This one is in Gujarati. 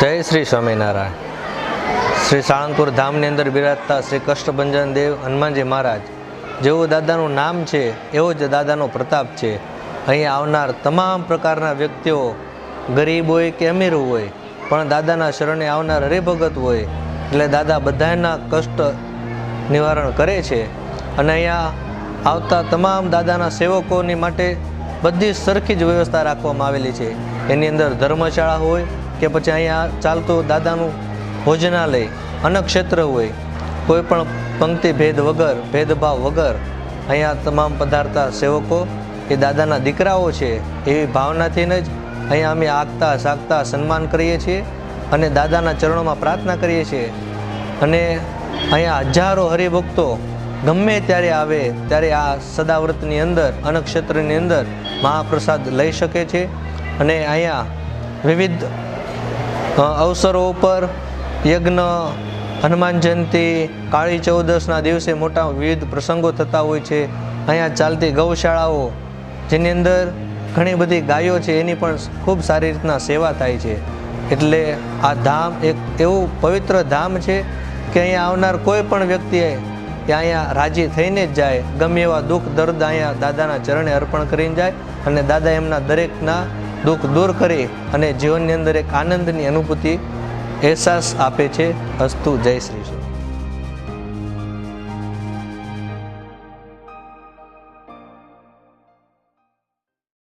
જય શ્રી સ્વામિનારાયણ। શ્રી સાળંગપુર ધામની અંદર બિરાજતા શ્રી કષ્ટભંજન દેવ હનુમાનજી મહારાજ જેવું દાદાનું નામ છે એવો જ દાદાનો પ્રતાપ છે। અહીં આવનાર તમામ પ્રકારના વ્યક્તિઓ ગરીબ હોય કે અમીર હોય પણ દાદાના શરણે આવનાર હરિભગત હોય એટલે દાદા બધાના કષ્ટ નિવારણ કરે છે। અને અહીંયા આવતા તમામ દાદાના સેવકોની માટે બધી સરખી જ વ્યવસ્થા રાખવામાં આવેલી છે। એની અંદર ધર્મશાળા હોય કે પછી અહીંયા ચાલતું દાદાનું ભોજનાલય, અન્નક્ષેત્ર હોય, કોઈ પણ પંક્તિ ભેદ વગર, ભેદભાવ વગર અહીંયા તમામ પધારતા સેવકો એ દાદાના દીકરાઓ છે એવી ભાવનાથી જ અહીંયા અમે આગતા સાગતા સન્માન કરીએ છીએ અને દાદાના ચરણોમાં પ્રાર્થના કરીએ છીએ। અને અહીંયા હજારો હરિભક્તો ગમે ત્યારે આવે ત્યારે આ સદાવ્રતની અંદર, અન્નક્ષેત્રની અંદર મહાપ્રસાદ લઈ શકે છે। અને અહીંયા વિવિધ અવસરો ઉપર યજ્ઞ, હનુમાન જયંતિ, કાળી ચૌદસના દિવસે મોટા વિવિધ પ્રસંગો થતા હોય છે। અહીંયા ચાલતી ગૌશાળાઓ જેની અંદર ઘણી બધી ગાયો છે એની પણ ખૂબ સારી રીતના સેવા થાય છે। એટલે આ ધામ એક એવું પવિત્ર ધામ છે કે અહીંયા આવનાર કોઈ પણ વ્યક્તિએ અહીંયા રાજી થઈને જ જાય, ગમે એવા દુઃખ દર્દ અહીંયા દાદાના ચરણે અર્પણ કરીને જાય અને દાદા એમના દરેકના દુઃખ દૂર કરી અને જીવનની અંદર એક આનંદની અનુભૂતિ, અહેસાસ આપે છે। અસ્તુ, જય શ્રી કૃષ્ણ।